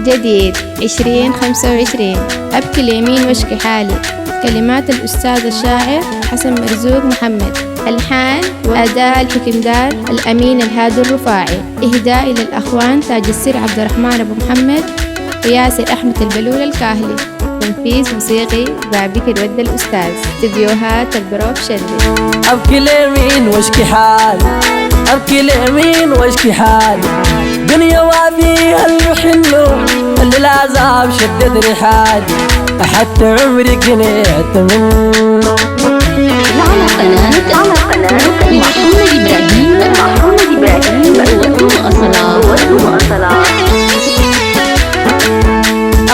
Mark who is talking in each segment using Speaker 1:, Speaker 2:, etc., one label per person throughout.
Speaker 1: جديد 2025. أبكي اليمين واشكي حالي. كلمات الأستاذ الشاعر حسن مرزوق محمد. ألحان وأداء الحكمدار الأمين الهادي الرفاعي. إهداء إلى الأخوان تاج السر عبد الرحمن أبو محمد وياسر أحمد البلول الكاهلي. تنفيذ موسيقي بابكر ود الأستاذ. استديوهات البروف شلبي.
Speaker 2: أبكي اليمين واشكي حالي، أبكي اليمين واشكي حالي. دنيا وفيها المحنو اللي العذاب شدد رحالي، حتى عمري قنعت منه.
Speaker 3: على قناة محمد إبراهيم وأصلا.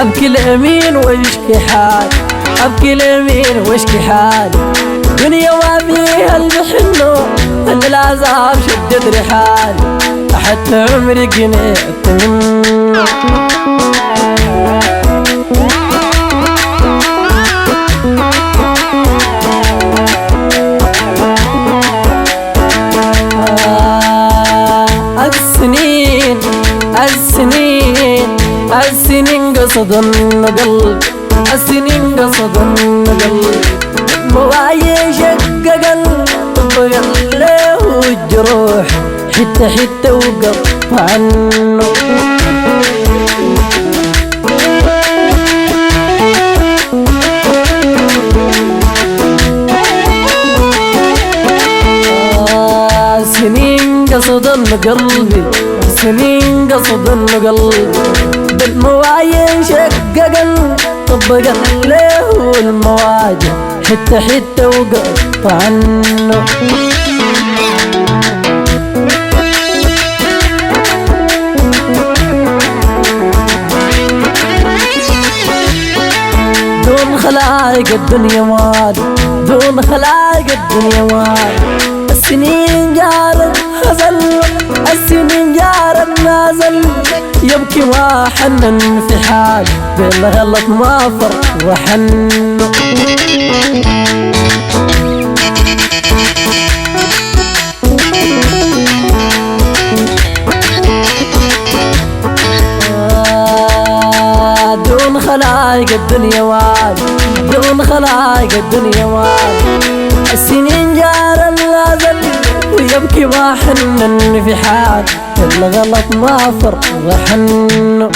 Speaker 2: أبكي اليمين واشكي حالي، أبكي اليمين واشكي حالي. دنيا وفيها المحنو اللي العذاب شدد رحالي، حتى عمري قنعت منه. السنين قصد القلب، السنين قصد القلب. مواعي شق قلب طبق له الجروح، حتة وقطع عنه. سنين قصد قلبي، سنين قصد القلب. بالمواعين شق قلب طبق له المواجع، حتة وقطع عنه. دون خلايق الدنيا مالي، دون خلايق الدنيا مالي. السنين جارت هزل، السنين جارت نازل. يبكي وحنن في حال بالغلط ما فرق وحنه. دون خلايق الدنيا والي، دون خلايق الدنيا والي. السنين جار النازل ويبكي وحنن في حال الغلط ما فرق وحنه.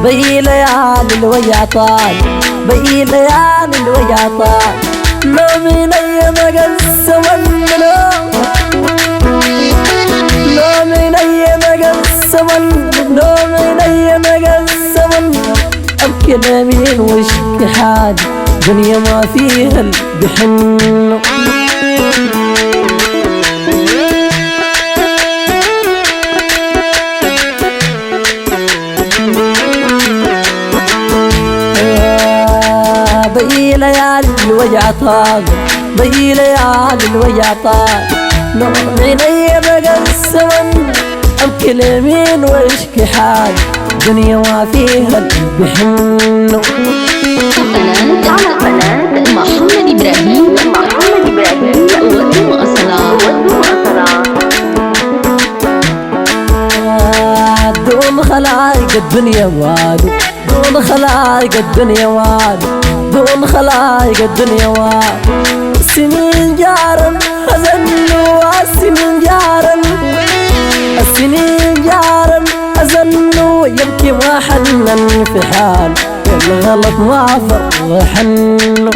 Speaker 2: بي ليالي الوجع طال، بي ليالي الوجع طال. لو من أيام قسم النوم، لو من أيام قسم النوم، لو من أيام قسم النوم. أبكي اليمين واشكي حالي، دنيا ما فيها اللي بحنه. بي ليالي الوجع طال، بي ليالي الوجع طال. نوم عيني بقسم أبكي اليمين واشكي حالي، دنيا ما فيها اللي بحنه.
Speaker 3: على قناة محمد إبراهيم وأصلا.
Speaker 2: دون خلايق الدنيا والي، دون خلايق الدنيا والي، دون خلايق الدنيا والي. السنين جارا أزنوا، السنين جارا، السنين جارا أزنوا. يبكي ما حنن في حال الغلط ما فرق وحنه.